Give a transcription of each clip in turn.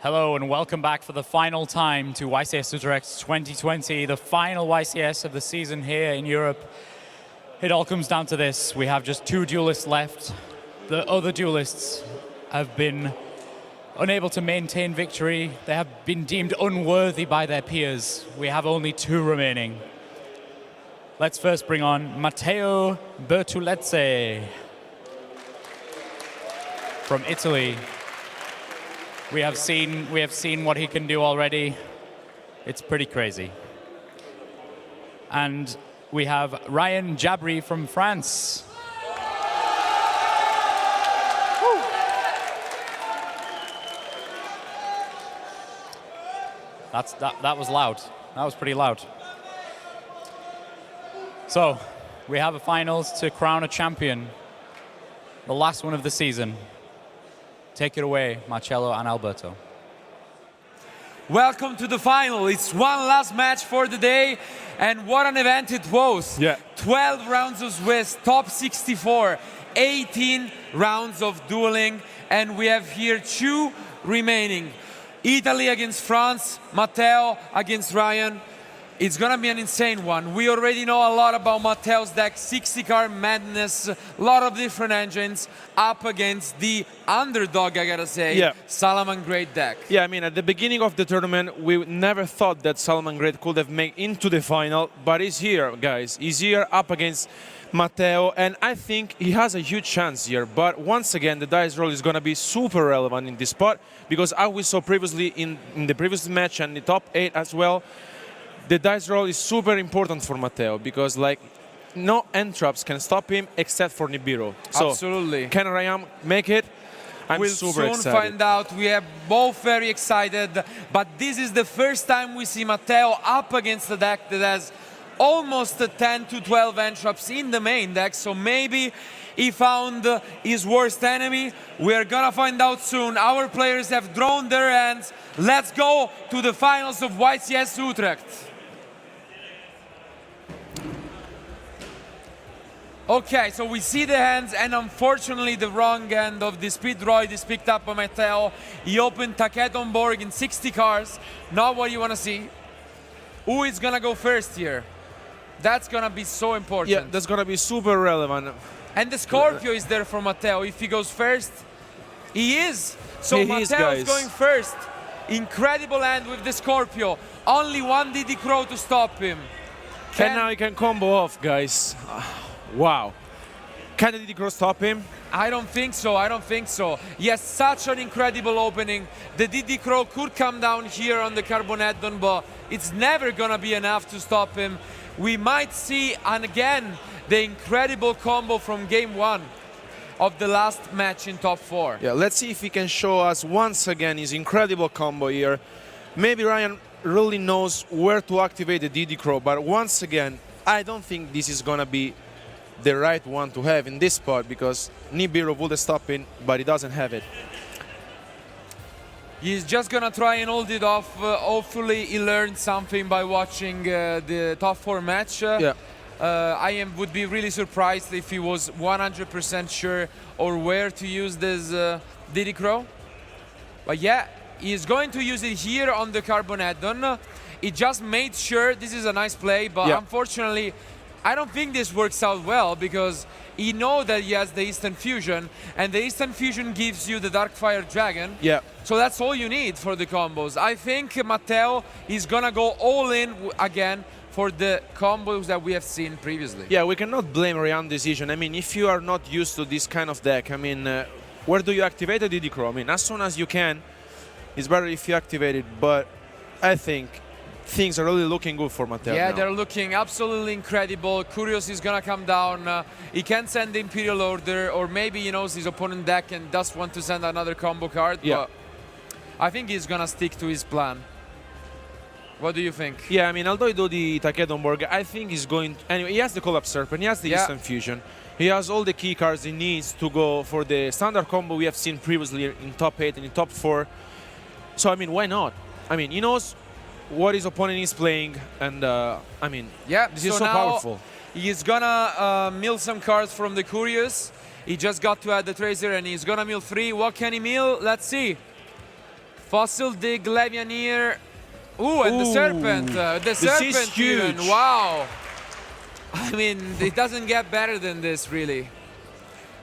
Hello and welcome back for the final time to YCS Utrecht 2020, the final YCS of the season here in Europe. It all comes down to this. We have just 2 duelists left. The other duelists have been unable to maintain victory. They have been deemed unworthy by their peers. We have only 2 remaining. Let's first bring on Matteo Bertulezzi from Italy. We have seen what he can do already. It's pretty crazy. And we have Ryan Jabri from France. That was loud. That was pretty loud. So, we have a finals to crown a champion. The last one of the season. Take it away, Marcello and Alberto. Welcome to the final. It's one last match for the day, and what an event it was. Yeah. 12 rounds of Swiss, top 64, 18 rounds of dueling, and we have here 2 remaining. Italy against France, Matteo against Ryan. It's gonna be an insane one. We already know a lot about Matteo's deck, 60-card madness, a lot of different engines up against the underdog, I gotta say, yeah. Salaman Great deck. Yeah, I mean, at the beginning of the tournament, we never thought that Salaman Great could have made into the final, but he's here, guys. He's here up against Matteo, and I think he has a huge chance here. But once again, the dice roll is gonna be super relevant in this spot, because as we saw previously in the previous match and the top 8 as well, the dice roll is super important for Matteo because, like, no entraps can stop him except for Nibiru. So, absolutely. Can Ryan make it? I'm We'll super soon excited. find out. We are both very excited, but this is the first time we see Matteo up against a deck that has almost 10 to 12 entraps in the main deck, so maybe he found his worst enemy. We're gonna find out soon. Our players have drawn their hands. Let's go to the finals of YCS Utrecht. Okay, so we see the hands, and unfortunately the wrong hand of the Speed Droid is picked up by Matteo. He opened Taketonborg in 60 cards, not what you want to see. Who is going to go first here? That's going to be so important. Yeah, that's going to be super relevant. And the Scorpio is there for Matteo. If he goes first, he is. So Matteo is going first. Incredible hand with the Scorpio. Only 1 DD Crow to stop him. And now he can combo off, guys. Wow. Can the DD Crow stop him? I don't think so. I don't think so. He has such an incredible opening. The DD Crow could come down here on the Carboneddon, but it's never going to be enough to stop him. We might see, and again, the incredible combo from game 1 of the last match in top 4. Yeah, let's see if he can show us once again his incredible combo here. Maybe Ryan really knows where to activate the DD Crow, but once again, I don't think this is going to be the right one to have in this spot because Nibiru would have stopped him, but he doesn't have it. He's just gonna try and hold it off. Hopefully he learned something by watching the top 4 match. Yeah. Would be really surprised if he was 100% sure or where to use this DD Crow. But yeah, he's going to use it here on the Carboneddon. He just made sure. This is a nice play, but unfortunately, I don't think this works out well because he knows that he has the Instant Fusion, and the Instant Fusion gives you the Darkfire Dragon. Yeah. So that's all you need for the combos. I think Matteo is gonna go all in again for the combos that we have seen previously. Yeah, we cannot blame Ryan's decision. I mean, if you are not used to this kind of deck, I mean, where do you activate the DD Crow? I mean, as soon as you can, it's better if you activate it, but I think things are really looking good for Matteo. Yeah, now. They're looking absolutely incredible. Curious is gonna come down. He can send the Imperial Order, or maybe he knows his opponent deck and does want to send another combo card. Yeah. But I think he's gonna stick to his plan. What do you think? Yeah, I mean, although he do the Taketonborg, I think he's going... Anyway, he has the Collapse Serpent, he has the Instant Fusion. He has all the key cards he needs to go for the standard combo we have seen previously in top 8 and in top 4. So, I mean, why not? I mean, he knows what his opponent is playing, and I mean, this is so powerful. He's gonna mill some cards from the Curious. He just got to add the Tracer, and he's gonna mill 3. What can he mill? Let's see. Fossil Dig, Levianeer. Ooh, and the Serpent. The Serpent is huge. even. Wow. I mean, it doesn't get better than this, really.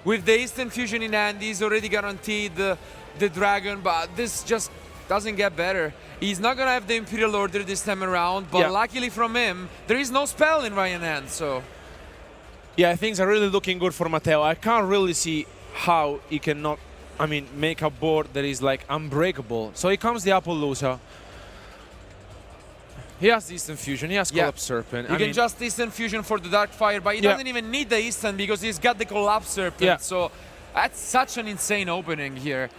With the Instant Fusion in hand, he's already guaranteed the Dragon, but this just doesn't get better. He's not gonna have the Imperial Order this time around, but luckily from him, there is no spell in Ryan hand, so. Yeah, things are really looking good for Matteo. I can't really see how he cannot, I mean, make a board that is like unbreakable. So here comes the Appaloosa. He has the Instant Fusion, he has Collapse Serpent. You can just Instant Fusion for the Dark Fire, but he doesn't even need the Instant because he's got the Collapse Serpent. So that's such an insane opening here.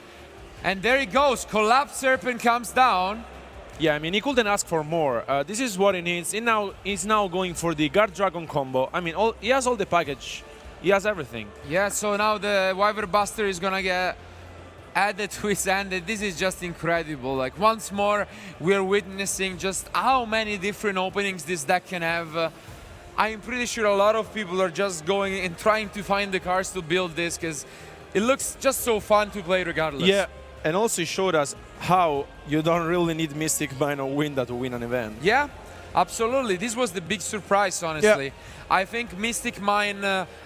And there he goes, Collapse Serpent comes down. Yeah, I mean, he couldn't ask for more. This is what he needs. He's now going for the Guard Dragon combo. I mean, he has all the package. He has everything. Yeah, so now the Wyvern Buster is gonna get added to his hand. This is just incredible. Like, once more, we're witnessing just how many different openings this deck can have. I'm pretty sure a lot of people are just going and trying to find the cards to build this because it looks just so fun to play regardless. Yeah, and also showed us how you don't really need Mystic Mine or Winda to win an event. Yeah, absolutely. This was the big surprise, honestly. Yeah. I think Mystic Mine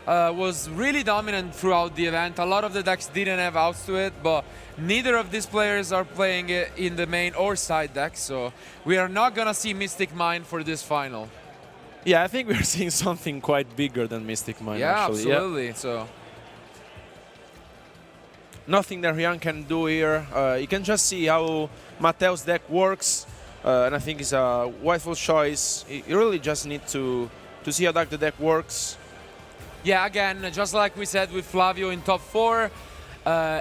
was really dominant throughout the event. A lot of the decks didn't have outs to it, but neither of these players are playing it in the main or side deck, so we are not gonna see Mystic Mine for this final. Yeah, I think we're seeing something quite bigger than Mystic Mine, actually. Yeah, absolutely. So. Nothing that Ryan can do here. You can just see how Matteo's deck works, and I think it's a wonderful choice. You really just need to see how the deck works. Yeah, again, just like we said with Flavio in top 4,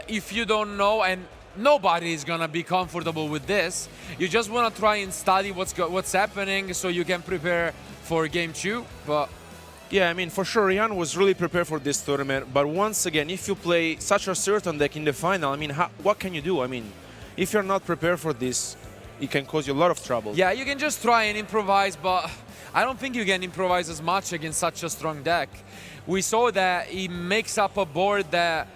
if you don't know, and nobody is gonna be comfortable with this, you just wanna try and study what's happening so you can prepare for game 2. But yeah, I mean, for sure, Ryan was really prepared for this tournament. But once again, if you play such a certain deck in the final, I mean, what can you do? I mean, if you're not prepared for this, it can cause you a lot of trouble. Yeah, you can just try and improvise, but I don't think you can improvise as much against such a strong deck. We saw that he makes up a board that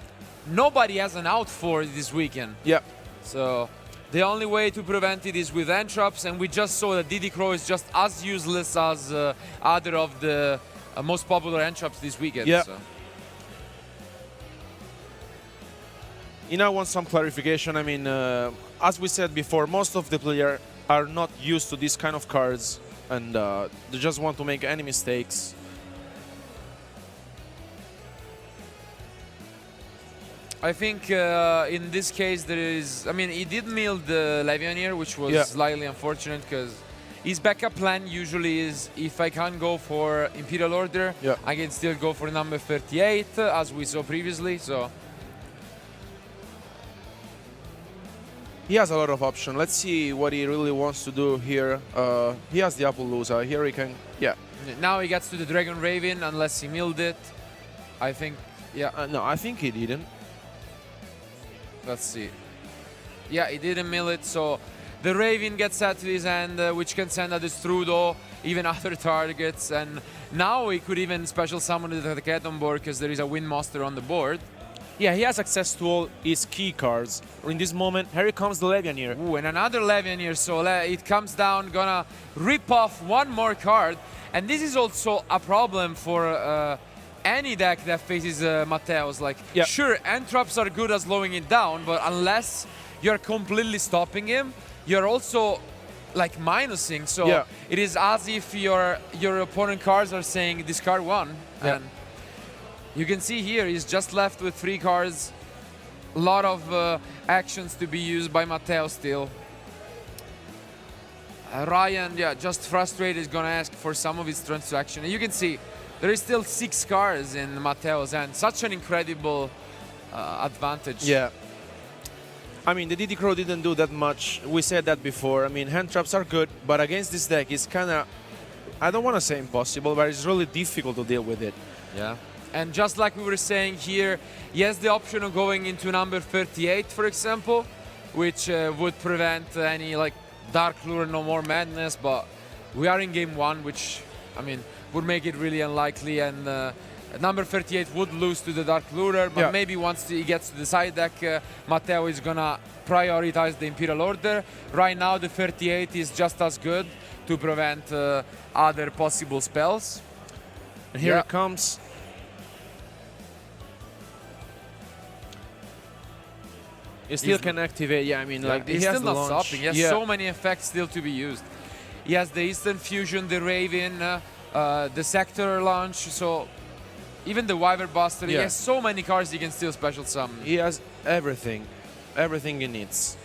nobody has an out for this weekend. Yeah. So the only way to prevent it is with Entrops, and we just saw that Diddy Crow is just as useless as other of the most popular Entrops this weekend. Yeah. So. You know, I want some clarification. I mean, as we said before, most of the players are not used to these kind of cards, and they just want to make any mistakes. I think in this case there is, I mean, he did mill the Levianeer, which was slightly unfortunate because his backup plan usually is if I can't go for Imperial Order, I can still go for number 38, as we saw previously. So he has a lot of options. Let's see what he really wants to do here. He has the Appaloosa. Here he can, Now he gets to the Dragon Raven, unless he milled it. I think, no, I think he didn't. Let's see. Yeah, he didn't mill it, so the Raven gets added to his hand, which can send a Destrudo, even other targets, and now he could even special summon the cat on board because there is a Wind Monster on the board. Yeah, he has access to all his key cards. In this moment, here comes the Levianeer. Ooh, and another Levianeer, so it comes down, gonna rip off one more card, and this is also a problem for any deck that faces Matteo's. Like, sure, Entrops are good at slowing it down, but unless you're completely stopping him, you're also like minusing. So it is as if your opponent cards are saying discard one. And you can see here he's just left with 3 cards. A lot of actions to be used by Matteo still. Ryan, just frustrated, is gonna ask for some of his turns to action. And you can see there is still 6 cards in Matteo's hand. Such an incredible advantage. Yeah. I mean, the Diddy Crow didn't do that much. We said that before. I mean, hand traps are good, but against this deck, it's kind of, I don't want to say impossible, but it's really difficult to deal with it. Yeah. And just like we were saying here, he has the option of going into number 38, for example, which would prevent any like Dark Lure, No More Madness, but we are in game 1, which, I mean, would make it really unlikely, and number 38 would lose to the Dark Lurer, but Yeah. maybe once he gets to the side deck, Matteo is gonna prioritize the Imperial Order. Right now, the 38 is just as good to prevent other possible spells. And here Yeah. it comes. He still He's- can activate. Yeah, I mean, like he's he has still the not launch. stopping. He has Yeah. so many effects still to be used. He has the instant fusion, the Raven, the sector launch. So even the Wyvern Buster. He Yeah. has so many cards he can still special summon. He has everything, everything he needs.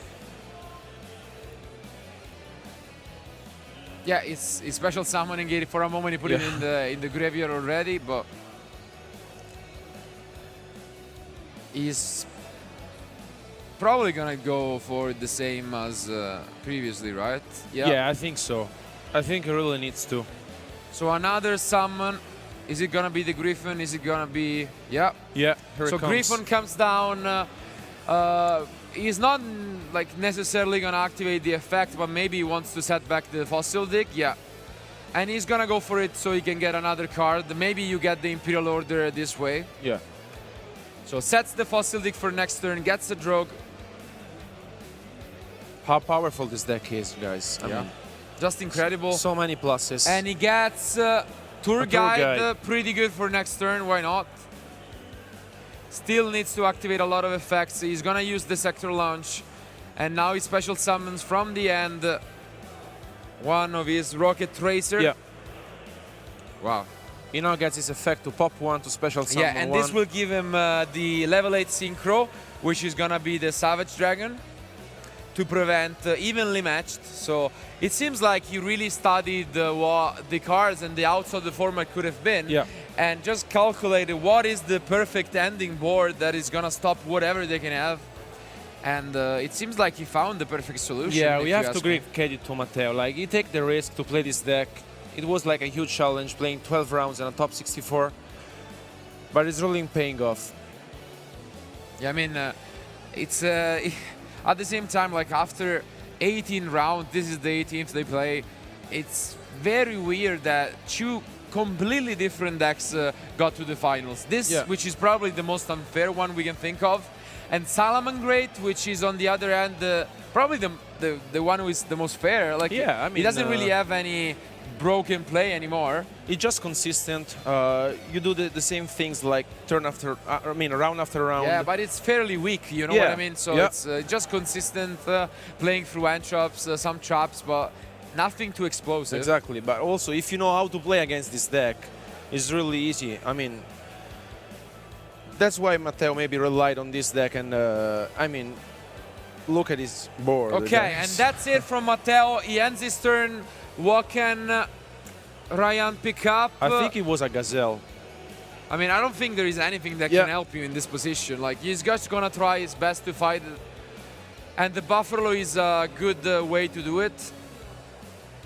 Yeah, it's special summoning it for a moment. He put it in the graveyard already, but he's probably gonna go for the same as previously, right? Yeah, I think so. I think he really needs to. So another summon. Is it gonna be the Griffin? Is it gonna be? Yeah. Yeah, here So it comes. Griffin comes down. He's not like necessarily gonna activate the effect, but maybe he wants to set back the Fossil Dig. Yeah. And he's gonna go for it so he can get another card. Maybe you get the Imperial Order this way. Yeah. So sets the Fossil Dig for next turn, gets the Drogue. How powerful this deck is, guys. I mean, Just incredible. so many pluses. And he gets Tour Guide, pretty good for next turn, why not? Still needs to activate a lot of effects. He's gonna use the Sector Launch. And now he special summons from the end one of his Rocket Tracer. Yeah. Wow. He now gets his effect to pop one to special summon Yeah, and one. this will give him the level 8 Synchro, which is gonna be the Savage Dragon, to prevent evenly matched. So it seems like he really studied what the cards and the outs of the format could have been, Yeah. and just calculated what is the perfect ending board that is gonna stop whatever they can have. And it seems like he found the perfect solution. Yeah, if we you have to ask me. give credit to Matteo. Like, he take the risk to play this deck. It was like a huge challenge, playing 12 rounds and a top 64. But it's really paying off. Yeah, I mean, it's at the same time, like after 18 rounds, this is the 18th they play. It's very weird that two completely different decks got to the finals. This, which is probably the most unfair one we can think of, and Salamangreat, which is on the other end, probably the one who is the most fair. Like, Yeah, I mean, he doesn't really have any broken play anymore. It's just consistent. You do the same things like turn after, round after round. Yeah, but it's fairly weak, you know what I mean? So it's just consistent, playing through end traps, some traps, but nothing too explosive. Exactly, but also if you know how to play against this deck, it's really easy. I mean, that's why Matteo maybe relied on this deck, and I mean, look at his board. Okay, and that's it from Matteo. He ends his turn. What can Ryan pick up? I think it was a Gazelle. I mean, I don't think there is anything that can help you in this position. Like, he's just gonna try his best to fight it. And the Buffalo is a good way to do it.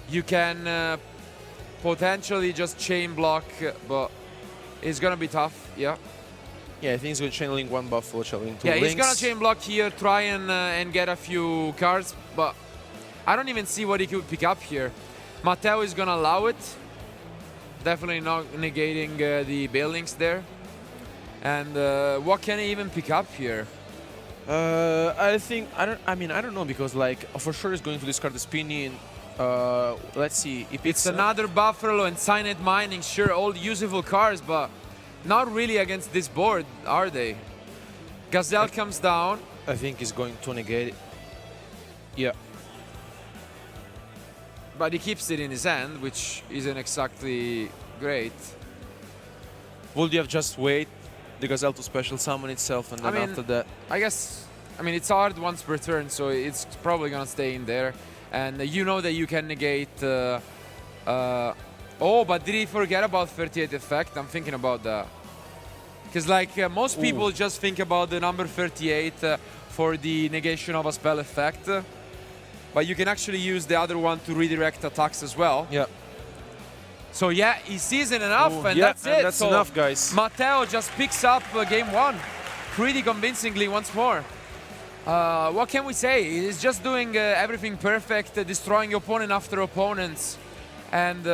You can potentially just chain block, but it's gonna be tough, yeah. Yeah, I think he's going to chain link one Buffalo, chain link two Yeah, links. he's gonna chain block here, try and get a few cards, but I don't even see what he could pick up here. Matteo is gonna allow it. Definitely not negating the buildings there. And what can he even pick up here? I think I don't know, because like for sure he's going to discard the spinning. Let's see if It's another Buffalo and Cyanide Mining. Sure, all useful cards, but not really against this board, are they? Gazelle comes down. I think he's going to negate it. Yeah. But he keeps it in his hand, which isn't exactly great. Would you have just wait the Gazelle to special summon itself, and then after that? I guess, I mean, it's hard once per turn, so it's probably gonna stay in there. And you know that you can negate... oh, but did he forget about 38 effect? I'm thinking about that. Because like most people just think about the number 38 for the negation of a spell effect. But you can actually use the other one to redirect attacks as well. Yeah. So yeah, he sees it enough, and that's it. That's so enough, guys. Matteo just picks up game one pretty convincingly once more. What can we say? He's just doing everything perfect, destroying opponent after opponents. And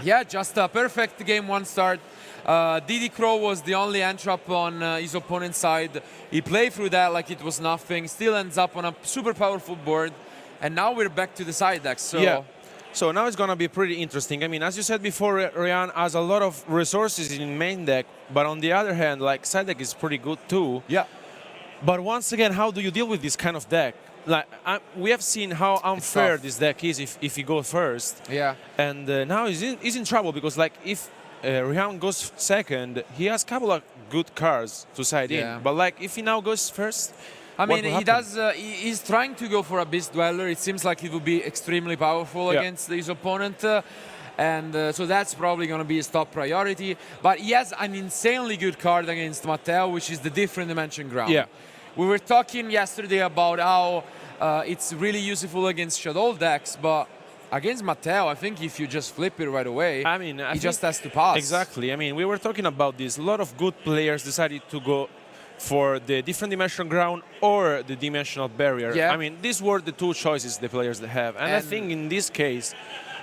yeah, just a perfect game one start. Didi Crow was the only entry-up on his opponent's side. He played through that like it was nothing, still ends up on a super powerful board, and now we're back to the side deck. So. Yeah. So now it's going to be pretty interesting. I mean, as you said before, Ryan has a lot of resources in main deck, but on the other hand, like, side deck is pretty good too. Yeah. But once again, how do you deal with this kind of deck? Like, we have seen how unfair this deck is if he goes first. Yeah. And now he's in trouble because, like, if Ryan goes second, he has a couple of good cards to side in. But, like, if he now goes first, I mean, he's trying to go for a Beast Dweller. It seems like he will be extremely powerful against his opponent. So that's probably going to be his top priority. But he has an insanely good card against Matteo, which is the Different Dimension Ground. Yeah. We were talking yesterday about how it's really useful against Shadow decks, but against Matteo, I think if you just flip it right away, I mean, he just has to pass. Exactly. I mean, we were talking about this. A lot of good players decided to go for the Different Dimension Ground or the Dimensional Barrier. Yeah. I mean, these were the two choices the players have. And I think in this case,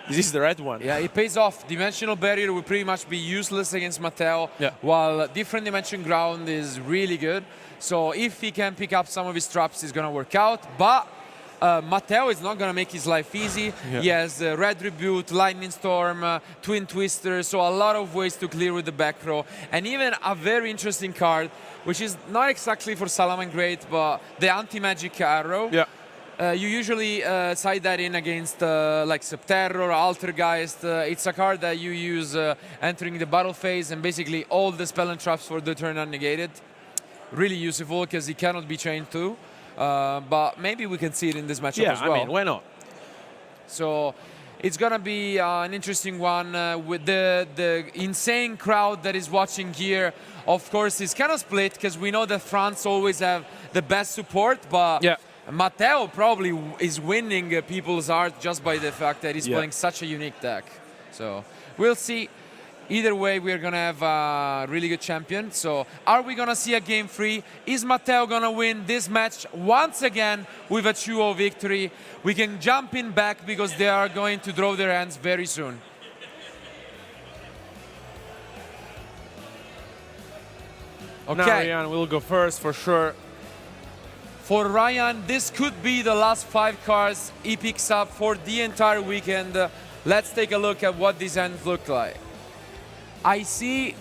this is the right one. Yeah, it pays off. Dimensional Barrier will pretty much be useless against Matteo, while Different Dimension Ground is really good. So if he can pick up some of his traps, it's going to work out. But Matteo is not going to make his life easy. Yeah. He has Red Rebuke, Lightning Storm, Twin Twister, so a lot of ways to clear with the back row. And even a very interesting card, which is not exactly for Salamangreat, but the Anti-Magic Arrow. Yeah. You usually side that in against like Subterror, Altergeist. It's a card that you use entering the battle phase, and basically all the spell and traps for the turn are negated. Really useful because he cannot be chained to. But maybe we can see it in this matchup as well. I mean, why not? So it's going to be an interesting one with the insane crowd that is watching here. Of course, it's kind of split because we know that France always have the best support, but Matteo probably is winning people's heart just by the fact that he's playing such a unique deck. So we'll see. Either way, we're going to have a really good champion. So are we going to see a game 3? Is Matteo going to win this match once again with a 2-0 victory? We can jump in back because they are going to draw their hands very soon. Okay. Now Ryan will go first for sure. For Ryan, this could be the last 5 cards he picks up for the entire weekend. Let's take a look at what these hands look like. I see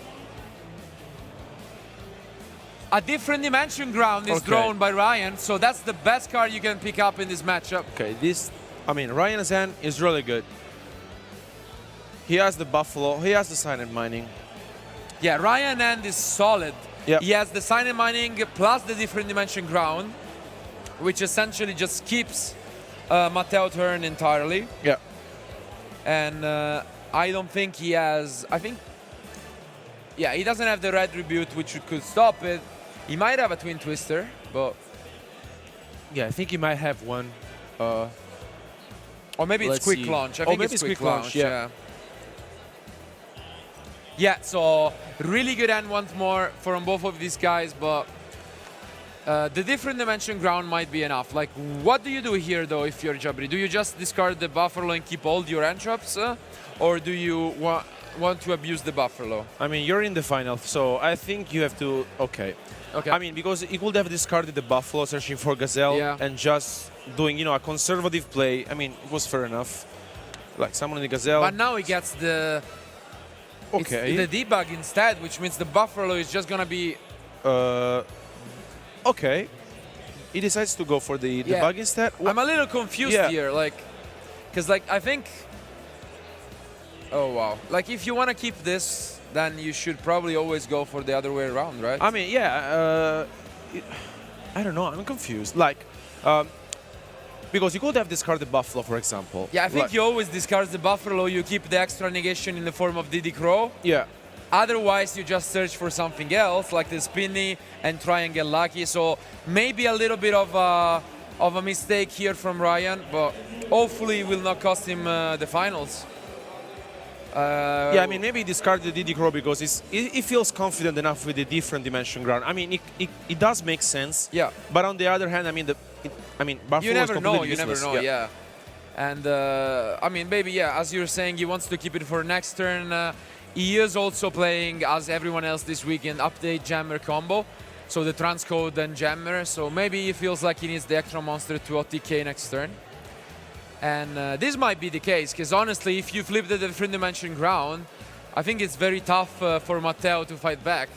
a Different Dimension Ground is drawn by Ryan, so that's the best card you can pick up in this matchup. Okay, Ryan's hand is really good. He has the Buffalo, he has the Silent Mining. Yeah, Ryan's hand is solid. Yep. He has the Silent Mining plus the Different Dimension Ground, which essentially just keeps Matteo turn entirely. Yeah. And I don't think he has, yeah, he doesn't have the Red Rebuke, which could stop it. He might have a Twin Twister, but... Yeah, I think he might have one. Or maybe it's Quick Launch. I think it's Quick Launch, yeah. Yeah, so really good hand once more from both of these guys, but the Different Dimension Ground might be enough. Like, what do you do here, though, if you're Jabri? Do you just discard the Buffalo and keep all your hand traps? Or do you want to abuse the Buffalo? I mean, you're in the final, so I think you have to... Okay. I mean, because he could have discarded the Buffalo, searching for Gazelle, and just doing, a conservative play. I mean, it was fair enough. Like, summoning the Gazelle. But now he gets the... the debug instead, which means the Buffalo is just going to be... Okay. He decides to go for the debug instead. I'm a little confused here, because I think... Oh, wow. Like, if you want to keep this, then you should probably always go for the other way around, right? I mean, I don't know. I'm confused. Like, because you could have discarded Buffalo, for example. Yeah, I think you always discard the Buffalo. You keep the extra negation in the form of Didi Crow. Yeah. Otherwise, you just search for something else, like the Spinny, and try and get lucky. So maybe a little bit of a mistake here from Ryan, but hopefully it will not cost him the finals. Yeah, I mean, maybe he discarded Didi Crow because he feels confident enough with the Different Dimension Ground. I mean, it does make sense. Yeah. But on the other hand, Buffalo you never know. You never know. Yeah. And I mean, maybe as you're saying, he wants to keep it for next turn. He is also playing, as everyone else this weekend, update jammer combo. So the transcode and jammer. So maybe he feels like he needs the extra monster to OTK next turn. And this might be the case, because honestly, if you flip the different dimension ground, I think it's very tough for Matteo to fight back.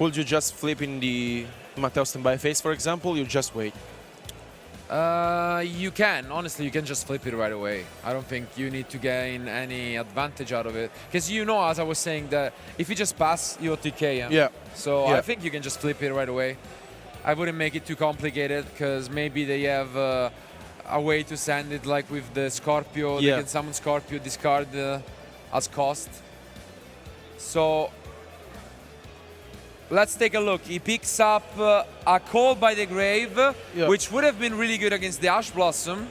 Would you just flip in the Matteo standby phase, for example? You just wait. You can. Honestly, you can just flip it right away. I don't think you need to gain any advantage out of it. Because you know, as I was saying, that if you just pass, you OTK him. Yeah. So Yeah. I think you can just flip it right away. I wouldn't make it too complicated, because maybe they have a way to send it, like with the Scorpio. Yeah. They can summon Scorpio, discard as cost. So let's take a look. He picks up a Call by the Grave, Yeah. which would have been really good against the Ash Blossom.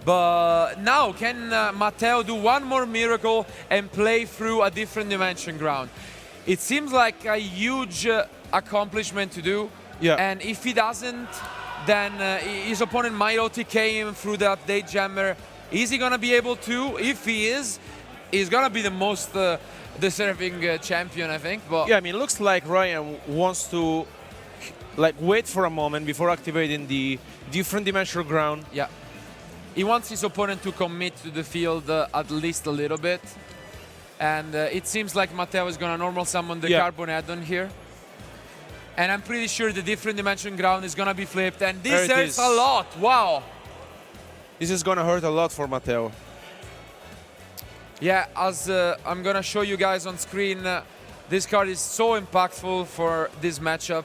But now, can Matteo do one more miracle and play through a different dimension ground? It seems like a huge accomplishment to do. Yeah. And if he doesn't, then his opponent might OTK him through the update jammer. Is he gonna be able to? If he is, he's gonna be the most deserving champion, I think. But Yeah, I mean, it looks like Ryan wants to like wait for a moment before activating the different dimensional ground. yeah, he wants his opponent to commit to the field at least a little bit. And it seems like Matteo is gonna normal summon the Yeah. Carbon add-on here. And I'm pretty sure the different dimension ground is gonna be flipped. And There this it hurts is. a lot. Wow. This is gonna hurt a lot for Matteo. Yeah, as I'm gonna show you guys on screen, this card is so impactful for this matchup.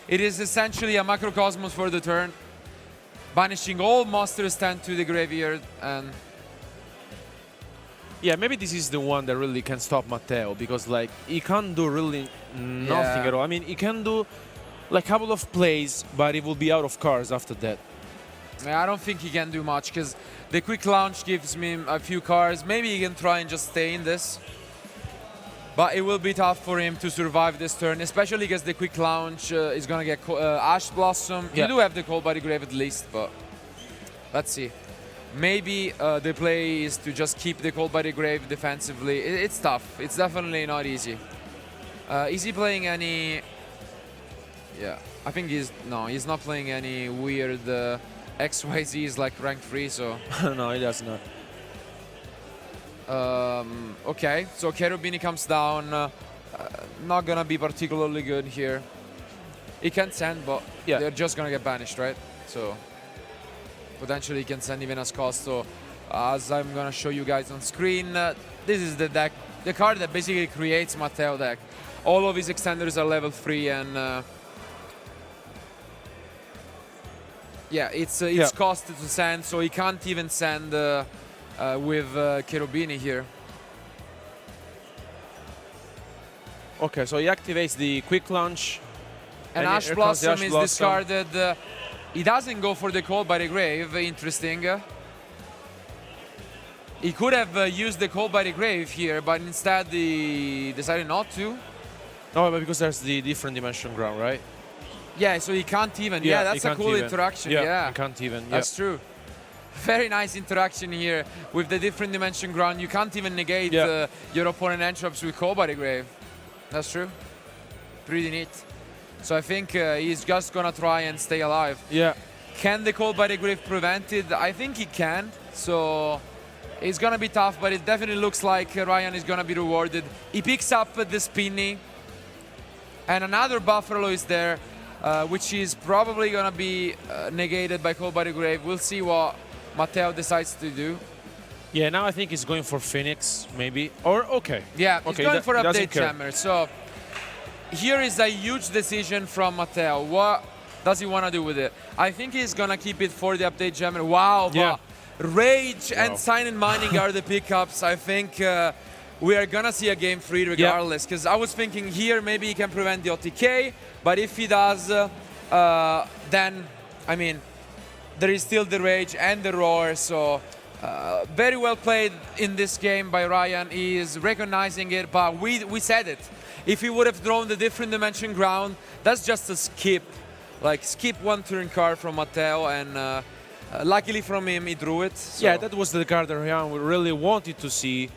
It is essentially a macrocosmos for the turn, banishing all monsters stand to the graveyard. And Yeah, maybe this is the one that really can stop Matteo, because like he can't do really nothing Yeah. at all. I mean, he can do like a couple of plays, but he will be out of cards after that. I don't think he can do much, because the quick launch gives me a few cards. Maybe he can try and just stay in this. But it will be tough for him to survive this turn, especially because the quick launch is gonna get Ash Blossom. Yeah. You do have the Call by the Grave at least, but let's see. Maybe the play is to just keep the Call by the Grave defensively. It's tough. It's definitely not easy. Is he playing any... Yeah, I think he's not playing any weird XYZs like rank 3, so... No, he does not. Okay, so Cherubini comes down. Not gonna be particularly good here. He can send, but Yeah. they're just gonna get banished, right? So potentially he can send even as cost. So as I'm gonna show you guys on screen, this is the deck, the card that basically creates Matteo deck. All of his extenders are level 3, and yeah, it's Yeah. costed to send, so he can't even send with Cherubini here. Okay, so he activates the quick launch. And And Ash here comes the Blossom Ash is Blossom. discarded. He doesn't go for the Call by the Grave, interesting. He could have used the Call by the Grave here, but instead he decided not to. No, but because there's the different dimension ground, right? Yeah, so he can't even. Yeah, Yeah, he that's a can't cool even. interaction. Yeah, Yeah, he can't even. that's true. Very nice interaction here with the different dimension ground. You can't even negate Yeah. your opponent entrops with Call by the Grave. That's true. Pretty neat. So I think he's just gonna try and stay alive. Yeah. Can the Call by the Grave prevent it? I think he can. So it's gonna be tough, but it definitely looks like Ryan is gonna be rewarded. He picks up the Spinny, and another Buffalo is there, which is probably gonna be negated by Call by the Grave. We'll see what Matteo decides to do. Yeah, now I think he's going for Phoenix, maybe. Or, okay. Yeah, he's Okay, going for he doesn't update care. jammer. So here is a huge decision from Matteo. What does he want to do with it? I think he's gonna keep it for the update jammer. Wow, Yeah. Rage Wow. and Sign and Mining are the pickups. I think we are gonna see a game 3 regardless. Because I was thinking here maybe he can prevent the OTK, but if he does, then I mean there is still the Rage and the Roar. So very well played in this game by Ryan. He is recognizing it, but we said it. If he would have drawn the different dimension ground, that's just a skip. Like skip one turn card from Matteo, and luckily from him, he drew it. So. Yeah, that was the card that Ryan really wanted to see.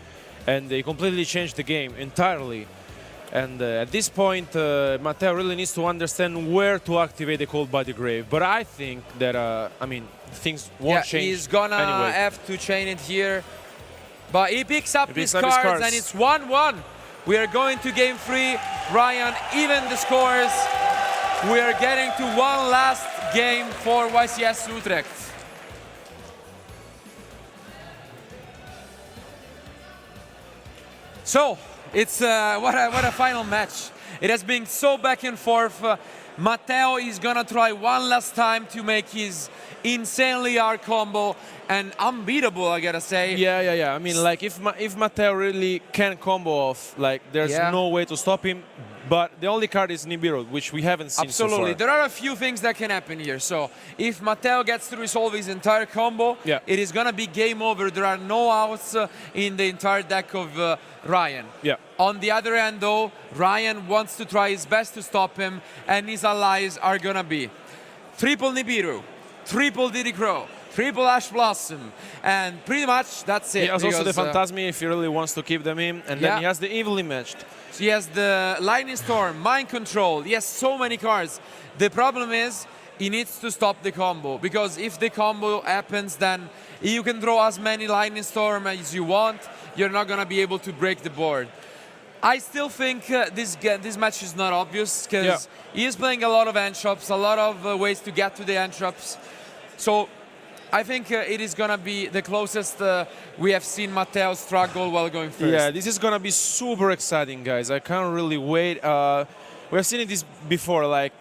and they completely changed the game entirely. And at this point, Matteo really needs to understand where to activate the Cold Body Grave. But I think that, I mean, things won't change. He's gonna anyway. have to chain it here. But he picks up his his cards, cards. and it's 1-1. We are going to game 3. Ryan, even the scores. We are getting to one last game for YCS Utrecht. So, it's what a final match. It has been so back and forth. Matteo is gonna try one last time to make his insanely hard combo and unbeatable, I gotta say. Yeah. I mean, like, if Matteo really can combo off, like, there's no way to stop him. But the only card is Nibiru, which we haven't seen so Absolutely. far. There are a few things that can happen here. So if Matteo gets to resolve his entire combo, it is going to be game over. There are no outs in the entire deck of Ryan. Yeah. On the other hand, though, Ryan wants to try his best to stop him, and his allies are going to be triple Nibiru, triple Diddy Crow, triple Ash Blossom, and pretty much that's it. He has also the because, Phantasmi if he really wants to keep them in, and then he has the Evilly Matched. he has the Lightning Storm, Mind Control. He has so many cards. The problem is he needs to stop the combo, because if the combo happens, then you can draw as many Lightning Storm as you want. You're not going to be able to break the board. I still think this match is not obvious, because he is playing a lot of end shops, a lot of ways to get to the end shops. So I think it is going to be the closest we have seen Matteo struggle while going first. Yeah, this is going to be super exciting, guys. I can't really wait. We have seen this before, like,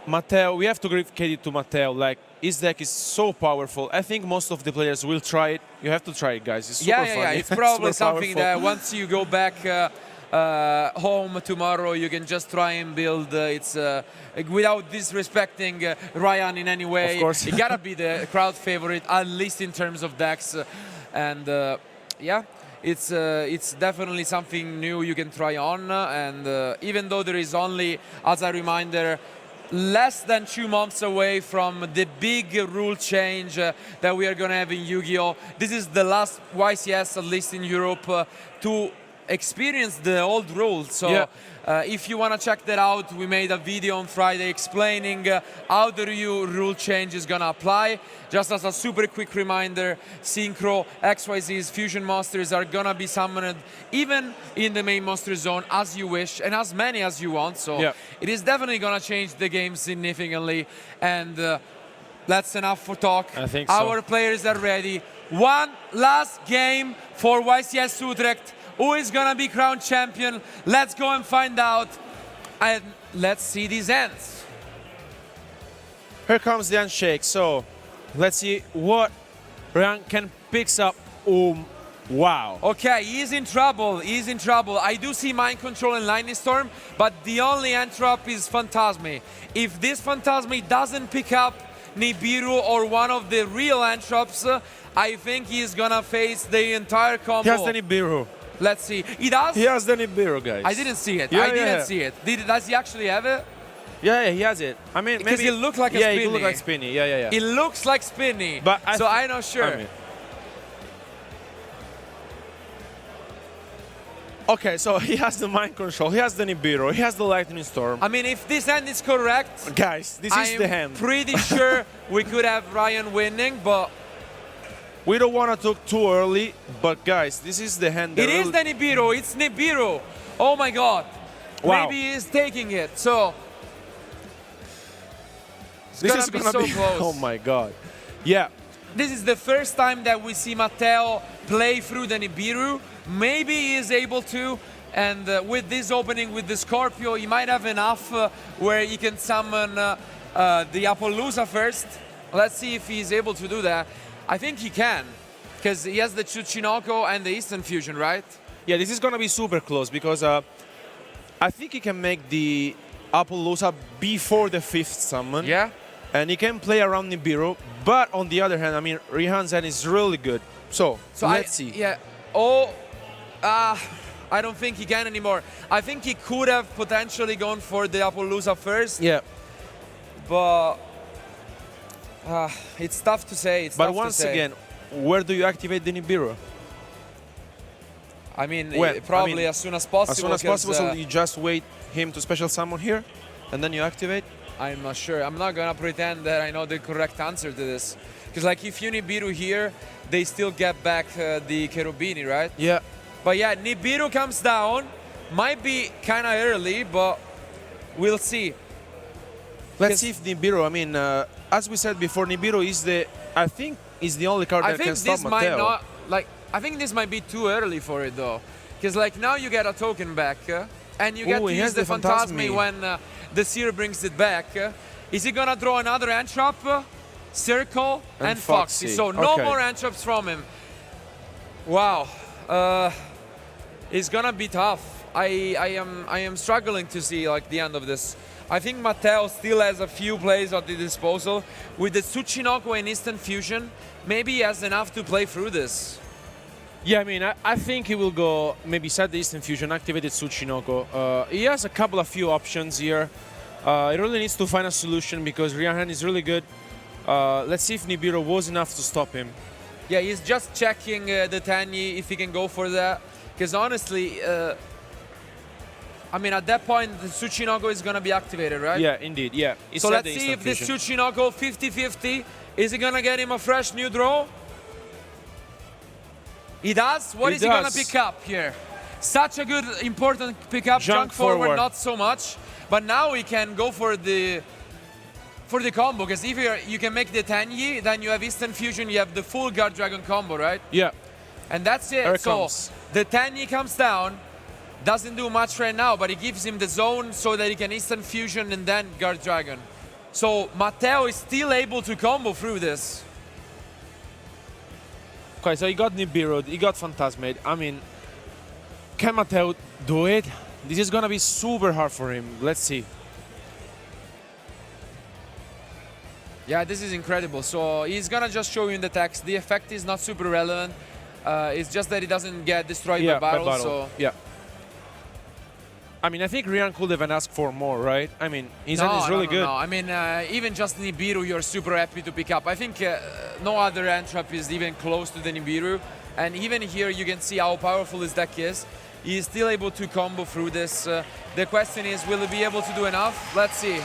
Matteo, we have to give credit to Matteo. Like, his deck is so powerful. I think most of the players will try it. You have to try it, guys. It's super fun. It's probably super something powerful. that once you go back home tomorrow, you can just try and build. It's without disrespecting Ryan in any way. Of course. It gotta be the crowd favorite, at least in terms of decks. And it's definitely something new you can try on. And even though there is only, as a reminder, less than 2 months away from the big rule change that we are going to have in Yu-Gi-Oh! This is the last YCS, at least in Europe, to experience the old rules. So if you want to check that out, we made a video on Friday explaining how the new rule change is going to apply. Just as a super quick reminder, Synchro, XYZ's Fusion Monsters are going to be summoned even in the main monster zone as you wish, and as many as you want. So it is definitely going to change the game significantly. And that's enough for talk. I think so. Our players are ready. One last game for YCS Utrecht. Who is going to be crowned champion? Let's go and find out. And let's see these ends. Here comes the handshake. So let's see what Ryan can picks up. Wow. Okay, he's in trouble. He's in trouble. I do see Mind Control and Lightning Storm, but the only entrop is Phantasmi. If this Phantasmi doesn't pick up Nibiru or one of the real entrops, I think he's going to face the entire combo. He has the Nibiru. Let's see. He does? He has the Nibiru, guys. I didn't see it. Yeah, I didn't see it. Does he actually have it? Yeah, he has it. I mean, Because maybe he looked like a yeah, Spinny. he looked like Spinny. Yeah. It looks like Spinny. But I'm not sure. I mean, okay, so he has the Mind Control, he has the Nibiru, he has the Lightning Storm. I mean, if this hand is correct, Guys, this is the hand. I'm pretty sure we could have Ryan winning, but We don't want to talk too early, but guys, this is the hand. It is the Nibiru. It's Nibiru. Oh my God. Wow. Maybe he is taking it. So This is gonna be so close. Oh my God. Yeah. This is the first time that we see Matteo play through the Nibiru. Maybe he is able to, and with this opening with the Scorpio, he might have enough where he can summon the Appaloosa first. Let's see if he's able to do that. I think he can, because he has the Tsuchinoko and the Eastern Fusion, right? Yeah, this is going to be super close, because I think he can make the Appaloosa before the 5th summon. Yeah. And he can play around Nibiru, but on the other hand, I mean, Rihan's hand is really good. So let's see. Yeah. I don't think he can anymore. I think he could have potentially gone for the Appaloosa first. Yeah. But it's tough to say. But once again, where do you activate the Nibiru? I mean, When? probably I mean, as soon as possible. As soon as 'cause, possible, so you just wait him to special summon here, and then you activate. I'm not sure. I'm not gonna pretend that I know the correct answer to this. Because like if you Nibiru here, they still get back the Cherubini, right? Yeah. But yeah, Nibiru comes down. Might be kind of early, but we'll see. Let's see if Nibiru, I mean, as we said before, Nibiru is I think, is the only card I that think can stop this might Matteo. not, like, I think this might be too early for it though. Because like now you get a token back, and you get Ooh, to he use has the the Phantasmi Phantasmi. when the Seer brings it back. Is he gonna draw another Entrap? Circle and Foxy. So no Okay. more Entraps from him. Wow. It's gonna be tough. I am struggling to see like the end of this. I think Matteo still has a few plays at the disposal. With the Tsuchinoko and Instant Fusion, maybe he has enough to play through this. Yeah, I mean, I think he will go maybe set the Instant Fusion, activated Tsuchinoko. He has a couple of few options here. He really needs to find a solution because Ryan is really good. Let's see if Nibiru was enough to stop him. Yeah, he's just checking the Tanyi if he can go for that. Because honestly, I mean, at that point, the Tsuchinoko is going to be activated, right? Yeah, indeed, yeah. He So set let's the see Instant if this Fusion. Tsuchinoko 50-50, is he going to get him a fresh new draw? He does? What He is he going to does. pick up here? Such a good, important pickup. Junk forward, forward. not so much. But now he can go for the combo, because if you can make the Tanyi, then you have Instant Fusion, you have the full Guard Dragon combo, right? Yeah. And that's it. Here it So comes. the Tanyi comes down, doesn't do much right now, but it gives him the zone so that he can Instant Fusion and then Guard Dragon. So Matteo is still able to combo through this. Okay, so he got Nibiru, he got Phantasmate. I mean, can Matteo do it? This is gonna be super hard for him. Let's see. Yeah, this is incredible. So he's gonna just show you in the text. The effect is not super relevant. It's just that he doesn't get destroyed by battle. So yeah. I mean, I think Ryan could have asked for more, right? I mean, his hand is really good. No. I mean, even just Nibiru, you're super happy to pick up. I think no other Entrap is even close to the Nibiru. And even here, you can see how powerful his deck is. He's still able to combo through this. The question is, will he be able to do enough? Let's see.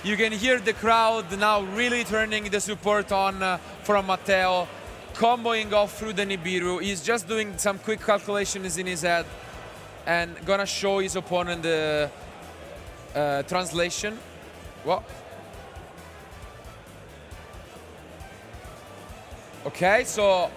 You can hear the crowd now really turning the support on from Matteo, comboing off through the Nibiru. He's just doing some quick calculations in his head and gonna show his opponent the translation. What? Okay, so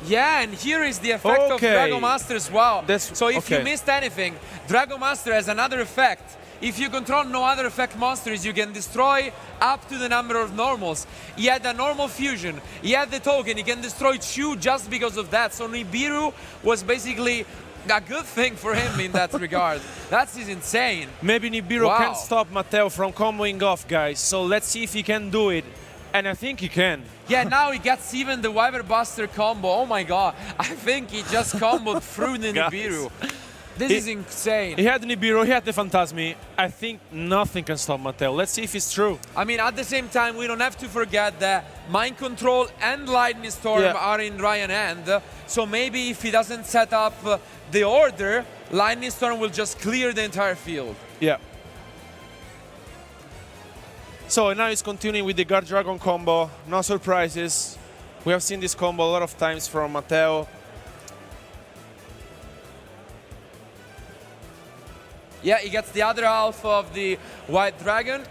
yeah, and here is the effect of Dragon Master as well. So if you missed anything, Dragon Master has another effect. If you control no other effect monsters, you can destroy up to the number of normals. He had a normal fusion, he had the token, he can destroy 2 just because of that. So Nibiru was basically a good thing for him in that regard. That is insane. Maybe Nibiru can stop Matteo from comboing off, guys. So let's see if he can do it. And I think he can. Yeah, now he gets even the Wyver Buster combo. Oh my god. I think he just comboed through the Nibiru. This is insane. He had Nibiru, he had the Phantasmi. I think nothing can stop Matteo. Let's see if it's true. I mean, at the same time, we don't have to forget that Mind Control and Lightning Storm are in Ryan's hand. So maybe if he doesn't set up the order, Lightning Storm will just clear the entire field. Yeah. So now he's continuing with the Guard Dragon combo. No surprises. We have seen this combo a lot of times from Matteo. Yeah, he gets the other half of the White Dragon.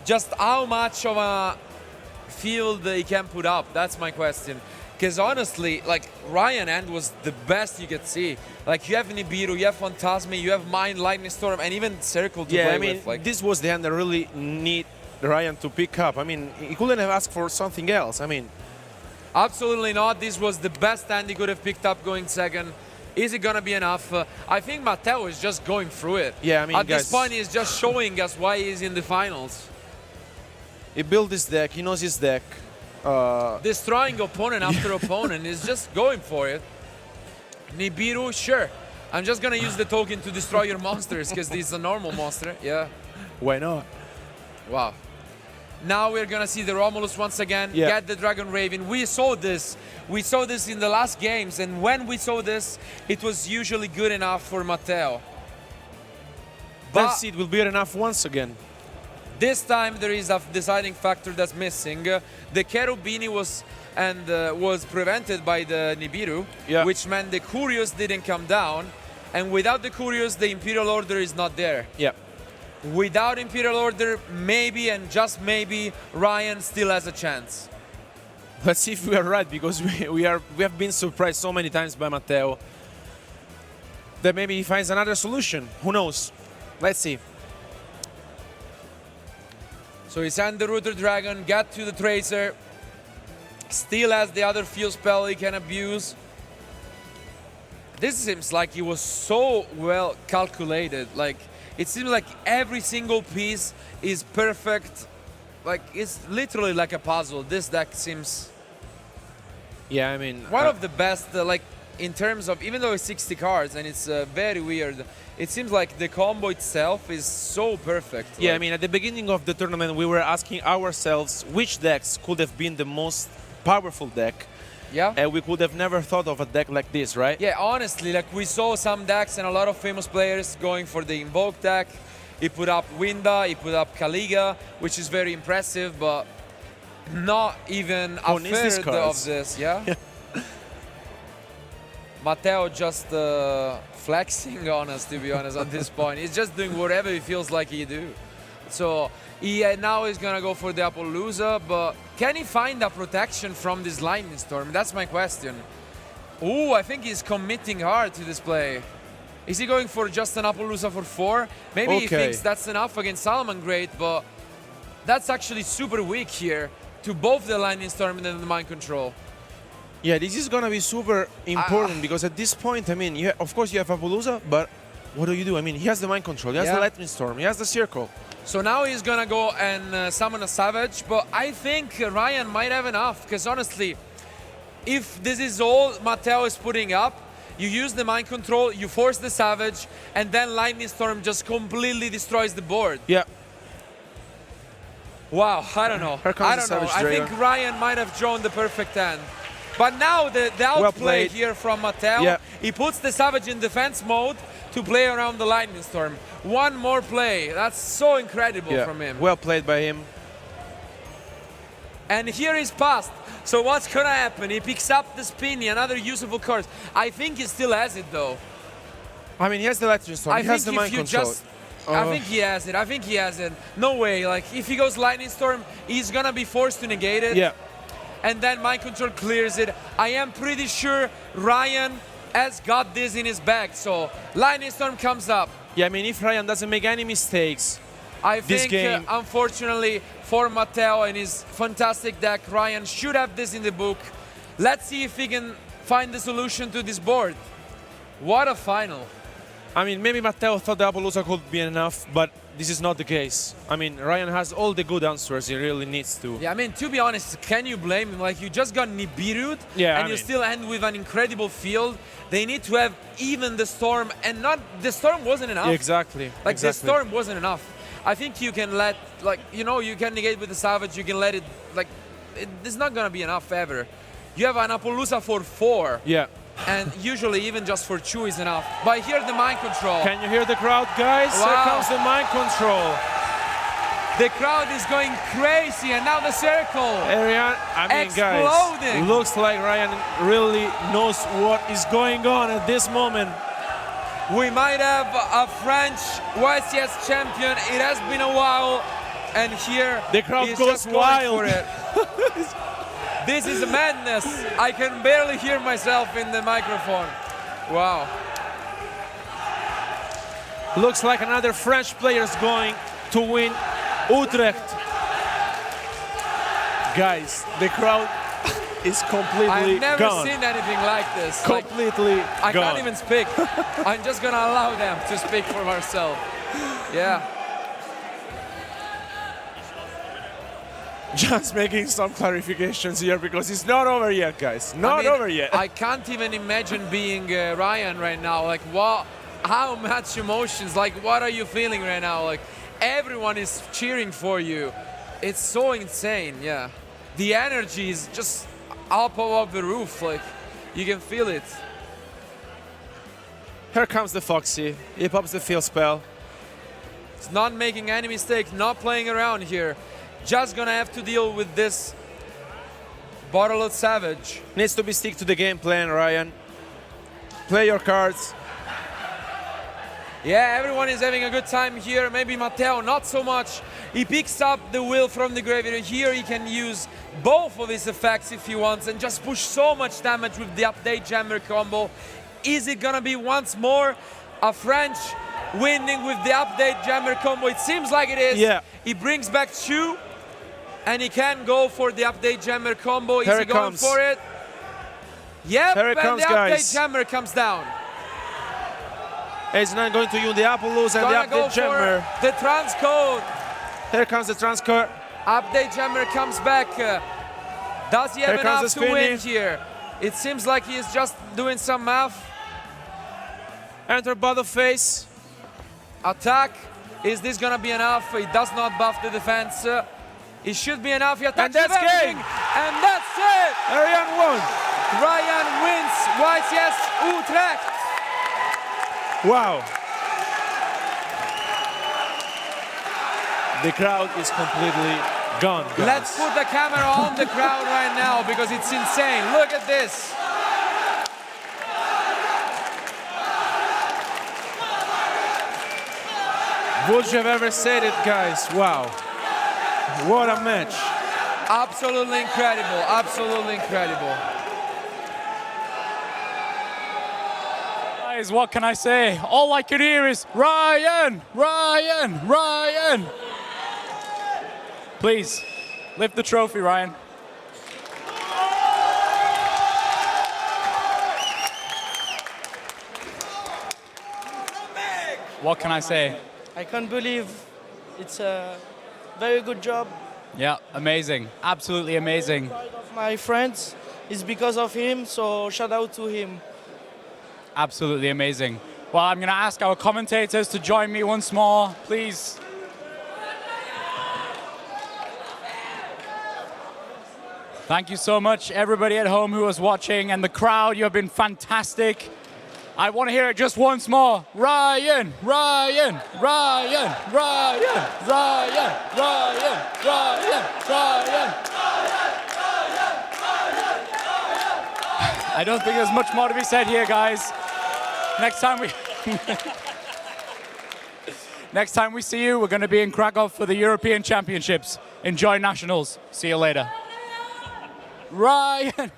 Just how much of a field he can put up, that's my question. Because honestly, like, Ryan end was the best you could see. Like, you have Nibiru, you have Phantasmi, you have Mind, Lightning Storm, and even Circle to play with. Like, this was the hand that really need Ryan to pick up. I mean, he couldn't have asked for something else. I mean, absolutely not. This was the best hand he could have picked up going second. Is it gonna be enough? I think Matteo is just going through it. Yeah, I mean, at guys, this point, he's just showing us why he's in the finals. He built this deck. He knows his deck. Destroying opponent after opponent is just going for it. Nibiru, sure. I'm just gonna use the token to destroy your monsters because this is a normal monster. Yeah. Why not? Wow. Now we're gonna see the Romulus once again get the Dragon Raven. We saw this. We saw this in the last games, and when we saw this, it was usually good enough for Matteo. Let's see, it will be enough once again. This time there is a deciding factor that's missing. The Cherubini was prevented by the Nibiru, which meant the Curious didn't come down, and without the Curious, the Imperial Order is not there. Yeah. Without Imperial Order, maybe and just maybe Ryan still has a chance. Let's see if we are right, because we have been surprised so many times by Matteo that maybe he finds another solution. Who knows? Let's see. So he sent the Router Dragon, got to the Tracer, still has the other field spell he can abuse. This seems like it was so well calculated. Like, it seems like every single piece is perfect. Like, it's literally like a puzzle. This deck seems... Yeah, I mean... one of the best, like, in terms of... Even though it's 60 cards and it's very weird, it seems like the combo itself is so perfect. Yeah, like, I mean, at the beginning of the tournament, we were asking ourselves which decks could have been the most powerful deck. Yeah. And we could have never thought of a deck like this, right? Yeah, honestly, like we saw some decks and a lot of famous players going for the Invoke deck. He put up Winda, he put up Kaliga, which is very impressive, but not even a third of this, yeah? Matteo just flexing on us, to be honest, at this point. He's just doing whatever he feels like he do. So he now is gonna go for the Appaloosa, but can he find a protection from this Lightning Storm? That's my question. Ooh, I think he's committing hard to this play. Is he going for just an Appaloosa for 4? Maybe he thinks that's enough against Salamangreat, but that's actually super weak here to both the Lightning Storm and the Mind Control. Yeah, this is gonna be super important because at this point, I mean, of course you have Appaloosa, but what do? I mean, he has the Mind Control, he has the Lightning Storm, he has the Circle. So now he's gonna go and summon a Savage, but I think Ryan might have enough, because honestly, if this is all Matteo is putting up, you use the Mind Control, you force the Savage, and then Lightning Storm just completely destroys the board. Yeah. Wow, I don't know. I don't know. I think Ryan might have drawn the perfect hand. But now the outplay here from Matteo, he puts the Savage in defense mode to play around the Lightning Storm. One more play. That's so incredible from him. Well played by him. And here he's passed. So what's gonna happen? He picks up the Spinny, another usable card. I think he still has it though. I mean, he has the Lightning Storm, he has the Mind Control. I think he has it. I think he has it. No way. Like, if he goes Lightning Storm, he's gonna be forced to negate it. Yeah. And then Mind Control clears it. I am pretty sure Ryan has got this in his bag. So Lightning Storm comes up. Yeah, I mean, if Ryan doesn't make any mistakes, I think, unfortunately, for Matteo and his fantastic deck, Ryan should have this in the book. Let's see if he can find the solution to this board. What a final. I mean, maybe Matteo thought the Appaloosa could be enough, but this is not the case. I mean, Ryan has all the good answers he really needs to. Yeah, I mean, to be honest, can you blame him? Like, you just got Nibiru'd, and you still end with an incredible field. They need to have even the Storm, and not... The Storm wasn't enough. Exactly. Like, the Storm wasn't enough. I think you can let, like, you know, you can negate with the Savage, you can let it, like... It's not gonna be enough ever. You have an Appaloosa for 4. Yeah. And usually even just for 2 is enough. But here the Mind Control. Can you hear the crowd, guys? Wow. Here comes the Mind Control. The crowd is going crazy, and now the Circle. I mean, exploding. Guys, looks like Ryan really knows what is going on at this moment. We might have a French YCS champion. It has been a while, and here the crowd he's goes just wild. going for it. This is madness. I can barely hear myself in the microphone. Wow. Looks like another French player is going to win Utrecht. Guys, the crowd is completely gone. I've never seen anything like this. Completely like, I can't even speak. I'm just gonna allow them to speak for themselves. Yeah. just making some clarifications here because it's not over yet, guys. Not over yet. I can't even imagine being Ryan right now. Like, what? How much emotions? Like, what are you feeling right now? Like, everyone is cheering for you. It's so insane. Yeah, the energy is just up above the roof. Like, you can feel it. Here comes the Foxy. He pops the field spell. It's not making any mistakes. Not playing around here. Just gonna have to deal with this Bottle Savage. Needs to be stick to the game plan, Ryan. Play your cards. Yeah, everyone is having a good time here. Maybe Matteo, not so much. He picks up the will from the graveyard. Here he can use both of his effects if he wants and just push so much damage with the update jammer combo. Is it gonna be once more a French winning with the update jammer combo? It seems like it is. Yeah. He brings back 2 and he can go for the update jammer combo. Is Here he it going comes. for it? Yep, Here it and comes, the update guys. jammer comes down. He's not going to use the Appaloosa and the Gonna go update jammer. for the transcode. Here comes the transcode. Update jammer comes back. Does he have Here comes enough the to win spinny. here? It seems like he is just doing some math. Enter bottom face. Attack. Is this gonna be enough? He does not buff the defense. It should be enough. He attacks And that's with everything. game. And that's it. Ryan won. Ryan wins YCS Utrecht. Wow. The crowd is completely gone, guys. Let's put the camera on the crowd right now because it's insane. Look at this. Would you have ever said it, guys? Wow. What a match. Absolutely incredible. Absolutely incredible. Guys, what can I say? All I can hear is Ryan, Ryan, Ryan. Please, lift the trophy, Ryan. What can I say? I can't believe it's a very good job. Yeah, amazing. Absolutely amazing. Pride of my friends is because of him, so shout out to him. Absolutely amazing. Well, I'm going to ask our commentators to join me once more, please. Thank you so much, everybody at home who was watching, and the crowd. You have been fantastic. I want to hear it just once more. Ryan, Ryan, Ryan, Ryan, Ryan, Ryan, Ryan, Ryan. I don't think there's much more to be said here, guys. Next time we see you, we're going to be in Krakow for the European Championships. Enjoy nationals. See you later. Ryan.